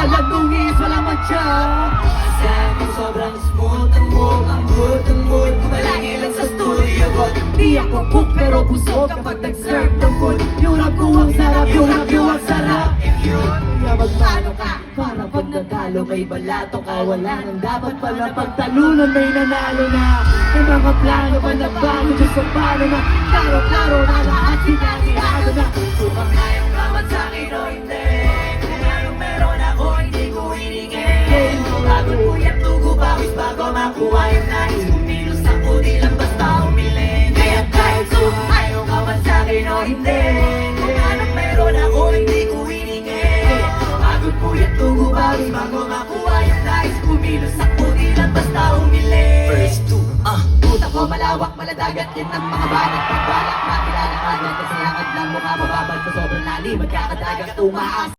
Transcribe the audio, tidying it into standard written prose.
Balag nung is, wala matcha. Sa akin sobrang smooth ang mood Malagi lang sa studio ko. Di ako cook pero busog kapag nag-serve ng food. Yung rap ko ang sarap, yung rap ko ang sarap. Kaya magpano ka, para pag natalo may balato ka. Wala nang dapat pala pagtalunan, may nanalo na. May mga plano pa na bago, Diyos ang paano na. Klaro-klaro na lahat, sinasihado na. Subang na yung kamat sa'kin o hindi. Kung anong meron ako, hindi ko hiningin. Bago puyat, tugo, bawis bago makuha yung nais. Kumilos ako, di lang basta umiling. Kaya kahit sumay yung kamat sa'kin o hindi. Kung anong meron ako, hindi ko hiningin. Bago puyat, tugo, bawis bago makuha yung nais. Kumilos ako, di lang basta umiling. First two, puta ko malawak, maladagat din ng mga banat. Pagbalak, makilala agad, kasi angad ng mukha, mababad sa sobrang lalim. Magkakadagat, tumaas.